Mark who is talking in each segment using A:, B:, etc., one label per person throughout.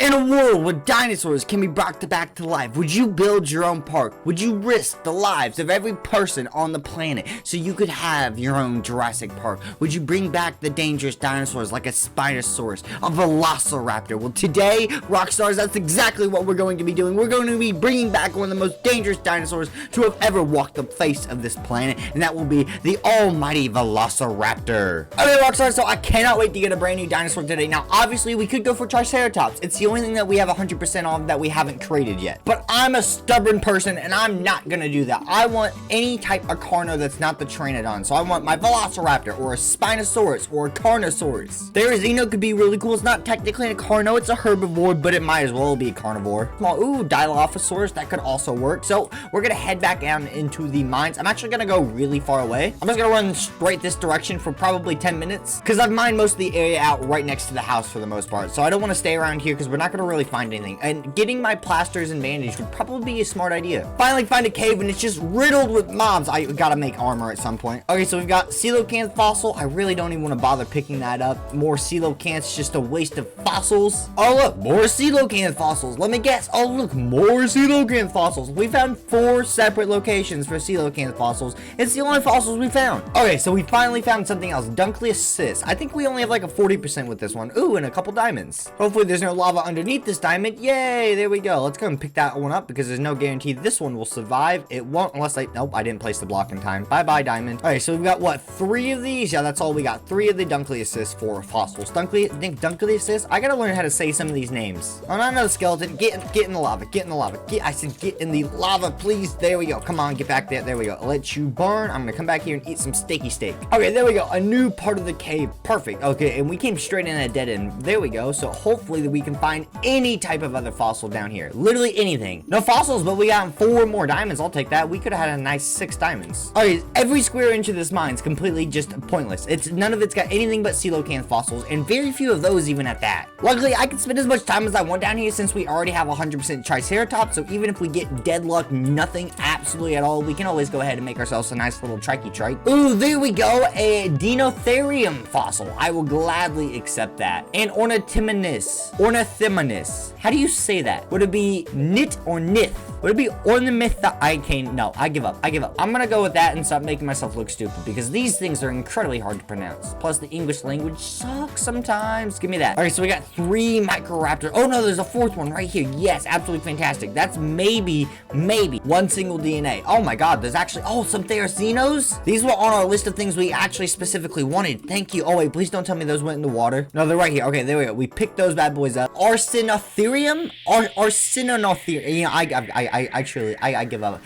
A: In a world where dinosaurs can be brought back to life, would you build your own park? Would you risk the lives of every person on the planet so you could have your own Jurassic Park? Would you bring back the dangerous dinosaurs like a Spinosaurus, a Velociraptor? Well, today, Rockstars, that's exactly what we're going to be doing. We're going to be bringing back one of the most dangerous dinosaurs to have ever walked the face of this planet, and that will be the almighty Velociraptor. Okay, Rockstars, so I cannot wait to get a brand new dinosaur today. Now, obviously, we could go for Triceratops. It's the only thing that we have 100% on that we haven't created yet. But I'm a stubborn person, and I'm not gonna do that. I want any type of carno that's not the Pteranodon. So I want my Velociraptor, or a Spinosaurus, or a Carnosaurus. Their Dino could be really cool. It's not technically a carno, it's a herbivore, but it might as well be a carnivore. Ooh, Dilophosaurus, that could also work. So we're gonna head back down into the mines. I'm actually gonna go really far away. I'm just gonna run straight this direction for probably 10 minutes, because I've mined most of the area out right next to the house for the most part. So I don't want to stay around here because we're not going to really find anything. And getting my plasters and bandage would probably be a smart idea. Finally find a cave and it's just riddled with mobs. I gotta make armor at some point. Okay, so we've got coelacanth fossil. I really don't even want to bother picking that up. More coelacanths, just a waste of fossils. Oh look, more coelacanth fossils. Let me guess. Oh look, more coelacanth fossils. We found 4 separate locations for coelacanth fossils. It's the only fossils we found. Okay, so we finally found something else. Dunkleocyst. I think we only have like a 40% with this one. Ooh, and a couple diamonds. Hopefully there's no lava underneath this diamond. Yay, there we go. Let's go and pick that one up because there's no guarantee this one will survive. It won't unless nope, I didn't place the block in time. Bye-bye, diamond. All right, so we've got what, 3 of these? Yeah, that's all we got. 3 of the Dunkleocysts for fossils. Dunkleocyst? I gotta learn how to say some of these names. Oh, not another skeleton. Get in the lava. Get in the lava. I said get in the lava, please. There we go. Come on, get back there. There we go. I'll let you burn. I'm gonna come back here and eat some steaky steak. Okay, there we go. A new part of the cave. Perfect. Okay, and we came straight in at a dead end. There we go. So hopefully we can find any type of other fossil down here. Literally anything. No fossils, but we got 4 more diamonds. I'll take that. We could have had a nice 6 diamonds. Alright, every square inch of this mine is completely just pointless. None of it's got anything but coelacanth fossils, and very few of those even at that. Luckily, I can spend as much time as I want down here since we already have 100% Triceratops, so even if we get dead luck, nothing absolutely at all, we can always go ahead and make ourselves a nice little trike. Ooh, there we go. A Dinotherium fossil. I will gladly accept that. And Ornithimonus. How do you say that? Would it be nit or nith? Would it be ornamith? No, I give up. I'm gonna go with that and stop making myself look stupid because these things are incredibly hard to pronounce. Plus, the English language sucks sometimes. Give me that. All right, so we got 3 Microraptors. Oh no, there's a 4th one right here. Yes, absolutely fantastic. That's maybe 1 single DNA. Oh my god, there's actually, some Theracenos? These were on our list of things we actually specifically wanted. Thank you. Oh wait, please don't tell me those went in the water. No, they're right here. Okay, there we go. We picked those bad boys up. Arsinotherium? Arsinotherium. You know, I give up.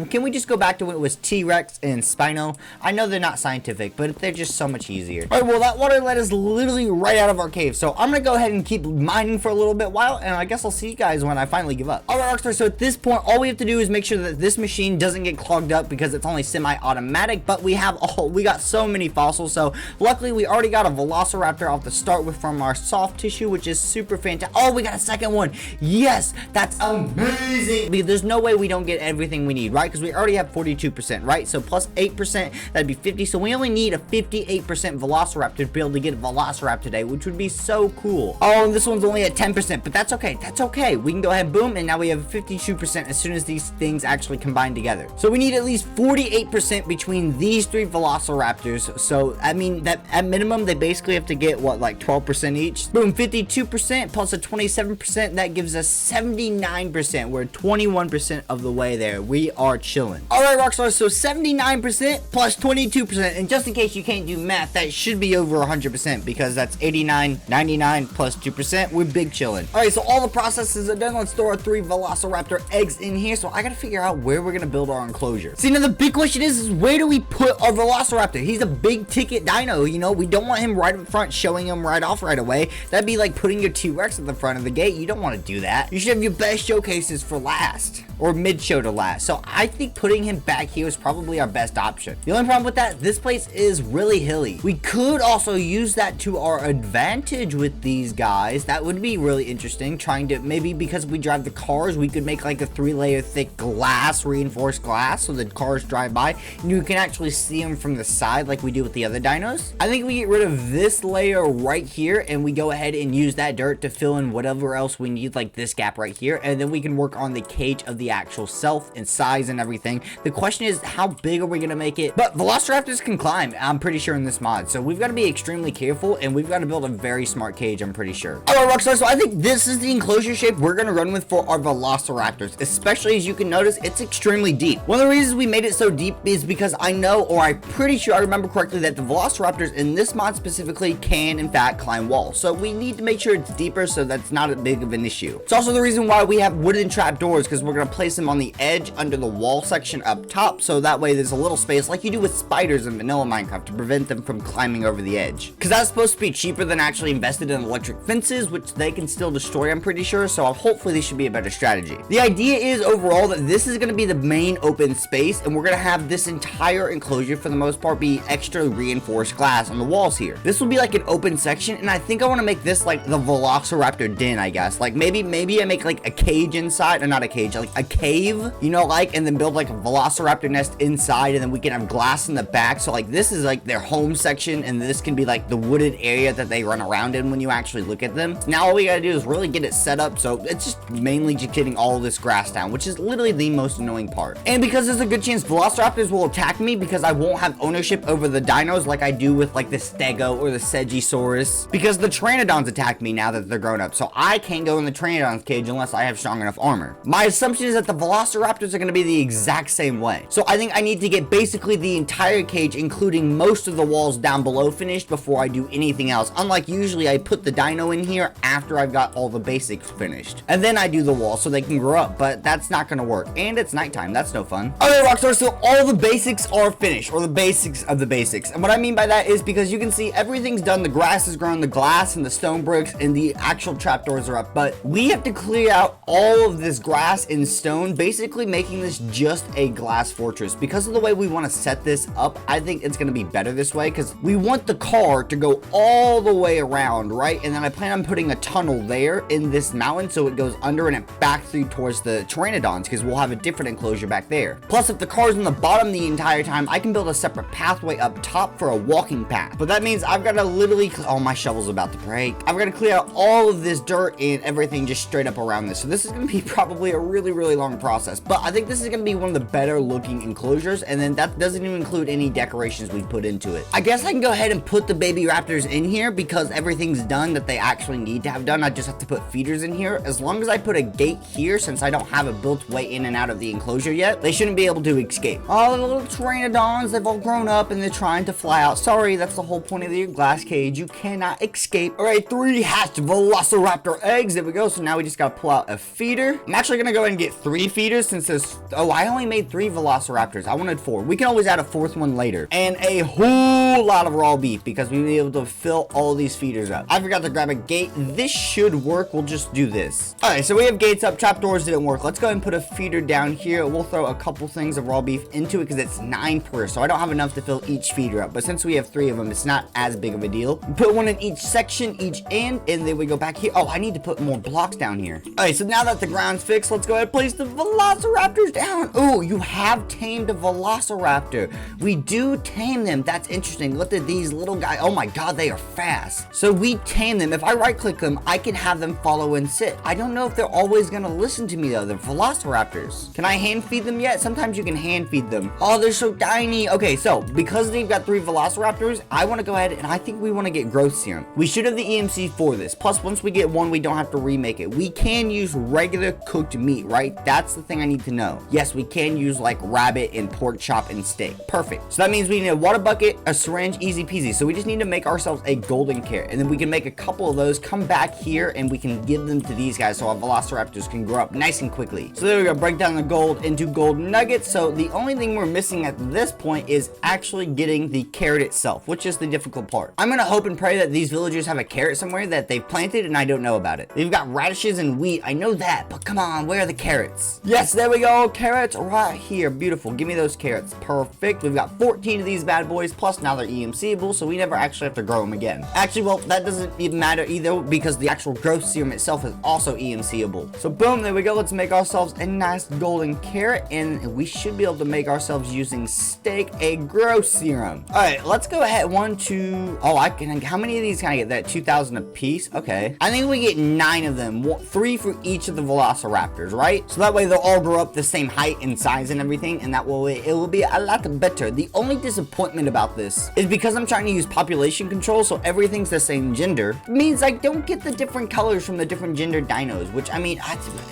A: Can we just go back to when it was T-Rex and Spino? I know they're not scientific, but they're just so much easier. All right, well, that water led us literally right out of our cave, so I'm gonna go ahead and keep mining for a little bit while, and I guess I'll see you guys when I finally give up. All right, Rockstar, so at this point, all we have to do is make sure that this machine doesn't get clogged up because it's only semi-automatic, but we got so many fossils, so luckily we already got a Velociraptor off the start with from our soft tissue, which is super fantastic. Oh, we got a second one. Yes, that's amazing. There's no way we don't get everything we need, right? Because we already have 42%, right? So plus 8%, that'd be 50. So we only need a 58% Velociraptor to be able to get a Velociraptor today, which would be so cool. Oh, and this one's only at 10%, but that's okay. That's okay. We can go ahead, boom, and now we have 52% as soon as these things actually combine together. So we need at least 48% between these 3 Velociraptors. So, I mean, that at minimum, they basically have to get, what, like 12% each? Boom, 52% plus a 27%. That gives us 79%. We're 21% of the way there. We are chilling. All right, Rockstars, so 79% plus 22%. And just in case you can't do math, that should be over 100% because that's 89, 99 plus 2%. We're big chilling. All right, so all the processes are done. Let's throw our 3 Velociraptor eggs in here. So I got to figure out where we're going to build our enclosure. See, now the big question is where do we put our Velociraptor? He's a big ticket dino, you know. We don't want him right in front, showing him right off right away. That'd be like putting your T-Rex at the front of the gate. You don't want to do that. You should have your best showcases for last or mid-show to last. So I think putting him back here is probably our best option. The only problem with that, this place is really hilly. We could also use that to our advantage with these guys. That would be really interesting. Trying to, maybe because we drive the cars, we could make like a 3-layer thick glass, reinforced glass, so the cars drive by and you can actually see them from the side like we do with the other dinos. I think we get rid of this layer right here and we go ahead and use that dirt to fill in whatever anywhere else, we need like this gap right here, and then we can work on the cage of the actual self and size and everything. The question is, how big are we gonna make it? But Velociraptors can climb, I'm pretty sure, in this mod, so we've got to be extremely careful, and we've got to build a very smart cage, I'm pretty sure. Alright, Rockstar, so I think this is the enclosure shape we're gonna run with for our Velociraptors, especially as you can notice, it's extremely deep. One of the reasons we made it so deep is because I know, or I'm pretty sure I remember correctly, that the Velociraptors in this mod specifically can in fact climb walls, so we need to make sure it's deeper so that's not a big of an issue. It's also the reason why we have wooden trapdoors, because we're gonna place them on the edge under the wall section up top, so that way there's a little space like you do with spiders in vanilla Minecraft to prevent them from climbing over the edge, because that's supposed to be cheaper than actually invested in electric fences, which they can still destroy, I'm pretty sure, so hopefully this should be a better strategy. The idea is overall that this is going to be the main open space, and we're going to have this entire enclosure for the most part be extra reinforced glass on the walls here. This will be like an open section, and I think I want to make this like the Velociraptor den, I guess. Like maybe I make like a cage inside, or not a cage, like a cave, you know, like, and then build like a Velociraptor nest inside, and then we can have glass in the back, so like this is like their home section, and this can be like the wooded area that they run around in when you actually look at them. Now all we gotta do is really get it set up, so it's just mainly just getting all of this grass down, which is literally the most annoying part. And because there's a good chance Velociraptors will attack me because I won't have ownership over the dinos like I do with like the Stego or the Segisaurus, because the Pteranodons attack me now that they're grown up, so I can't go in the Pteranodon's cage unless I have strong enough armor. My assumption is that the Velociraptors are going to be the exact same way, so I think I need to get basically the entire cage, including most of the walls down below, finished before I do anything else, unlike usually I put the dino in here after I've got all the basics finished, and then I do the wall so they can grow up, but that's not gonna work, and it's nighttime. That's no fun. Okay, Rockstar, so all the basics are finished, or the basics of the basics, and what I mean by that is because you can see everything's done. The grass is grown, the glass and the stone bricks and the actual trapdoors are up, but we have to clear out all of this grass and stone, basically making this just a glass fortress. Because of the way we want to set this up, I think it's going to be better this way, because we want the car to go all the way around, right? And then I plan on putting a tunnel there in this mountain so it goes under and it back through towards the Pteranodons, because we'll have a different enclosure back there. Plus, if the car's in the bottom the entire time, I can build a separate pathway up top for a walking path. But that means I've got to literally, oh, my shovel's about to break. I've got to clear out all of this dirt and everything just straight up around this. So this is going to be probably a really, really long process, but I think this is going to be one of the better looking enclosures, and then that doesn't even include any decorations we put into it. I guess I can go ahead and put the baby raptors in here because everything's done that they actually need to have done. I just have to put feeders in here. As long as I put a gate here, since I don't have a built way in and out of the enclosure yet, they shouldn't be able to escape. All the little Pteranodons, they've all grown up and they're trying to fly out. Sorry, that's the whole point of your glass cage. You cannot escape. All right, 3 hatched Velociraptor eggs. There we go. So now we just got to pull out a feeder. I'm actually going to go ahead and get 3 feeders since there's, oh, I only made 3 Velociraptors. I wanted 4. We can always add a 4th one later. And a whole lot of raw beef because we'll be able to fill all these feeders up. I forgot to grab a gate. This should work. We'll just do this. All right, so we have gates up. Trapdoors didn't work. Let's go ahead and put a feeder down here. We'll throw a couple things of raw beef into it because it's 9 per, so I don't have enough to fill each feeder up. But since we have 3 of them, it's not as big of a deal. Put one in each section, each end, and then we go back here. Oh, I need to put more blocks down here. All right, so now that the ground's fixed, let's go ahead and place the Velociraptors down. Oh, you have tamed a Velociraptor. We do tame them. That's interesting. Look at these little guys. Oh my god, they are fast. So we tame them. If I right click them, I can have them follow and sit. I don't know if they're always gonna listen to me though. They're Velociraptors. Can I hand feed them yet? Sometimes you can hand feed them. Oh, they're so tiny. Okay, so because they've got 3 Velociraptors, I want to go ahead and I think we want to get growth serum. We should have the EMC for this. Plus, once we get one, we don't have to remake it. We can use regular cooked meat, right? That's the thing I need to know. Yes, we can use like rabbit and pork chop and steak. Perfect. So that means we need a water bucket, a syringe, easy peasy. So we just need to make ourselves a golden carrot, and then we can make a couple of those, come back here, and we can give them to these guys so our Velociraptors can grow up nice and quickly. So there we go. Break down the gold into gold nuggets. So the only thing we're missing at this point is actually getting the carrot itself, which is the difficult part. I'm gonna hope and pray that these villagers have a carrot somewhere that they've planted and I don't know about it. They've got radishes and wheat. I know that, but come on, where are the carrots? Yes, there we go. Carrots right here. Beautiful. Give me those carrots. Perfect. We've got 14 of these bad boys, plus now they're EMCable, so we never actually have to grow them again. Actually, well, that doesn't even matter either because the actual growth serum itself is also EMCable. So boom, there we go. Let's make ourselves a nice golden carrot, and we should be able to make ourselves using steak a growth serum. All right, let's go ahead. 1, 2. Oh, I can. How many of these can I get? That 2,000 a piece. Okay. I think we get get 9 of them, 3 for each of the Velociraptors, right? So that way they'll all grow up the same height and size and everything, and that will it will be a lot better. The only disappointment about this is because I'm trying to use population control, so everything's the same gender, means I don't get the different colors from the different gender dinos, which, I mean,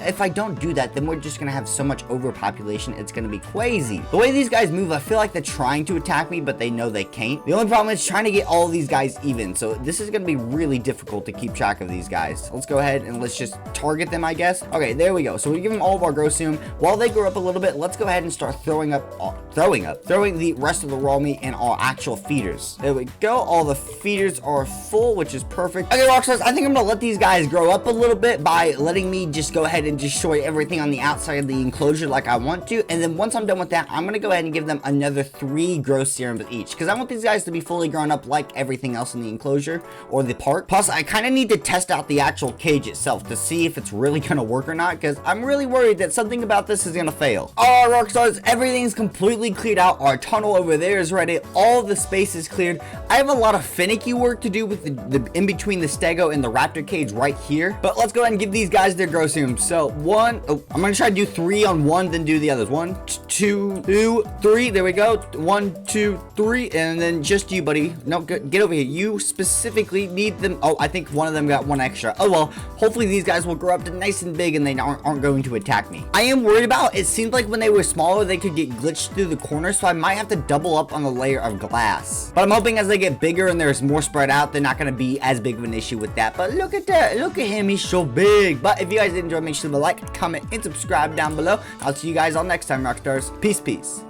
A: if I don't do that, then we're just gonna have so much overpopulation, it's gonna be crazy. The way these guys move, I feel like they're trying to attack me, but they know they can't. The only problem is trying to get all these guys even, so this is gonna be really difficult to keep track of these guys. Let's go ahead and let's just target them, I guess. Okay, there we go. So we give them all of our Grosium. While they grow up a little bit, let's go ahead and start throwing the rest of the raw meat in our actual feeders. There we go. All the feeders are full, which is perfect. Okay, Rockstars, I think I'm gonna let these guys grow up a little bit by letting me just go ahead and destroy everything on the outside of the enclosure like I want to, and then once I'm done with that, I'm gonna go ahead and give them another 3 growth serums each, because I want these guys to be fully grown up like everything else in the enclosure or the park. Plus, I kind of need to test out the actual cage itself to see if it's really gonna work or not, because I'm really worried that something about this is gonna fail. All right, Rockstars, everything's completely cleared out. Our tunnel over there is ready. All the space is cleared. I have a lot of finicky work to do with the in between the stego and the raptor cage right here, but let's go ahead and give these guys their Grosium. So I'm gonna try to do 3 on one, then do the others. 1, 2, 3. There we go. 1, 2, 3, and then just you, buddy. No, get over here. You specifically need them. Oh, I think one of them got 1 extra. Oh well. Hopefully these guys will grow up to nice and big, and they aren't going to attack me. I am worried about. It seemed like when they were smaller, they could get glitched through the corners, so I might have to double up on the layer of glass. But I'm hoping as they get bigger and there's more spread out, they're not going to be as big of an issue with that. But look at that. Look at him. He's so big. But if you guys did enjoy, make sure to like, comment, and subscribe down below. I'll see you guys all next time, Rockstars. Peace, peace.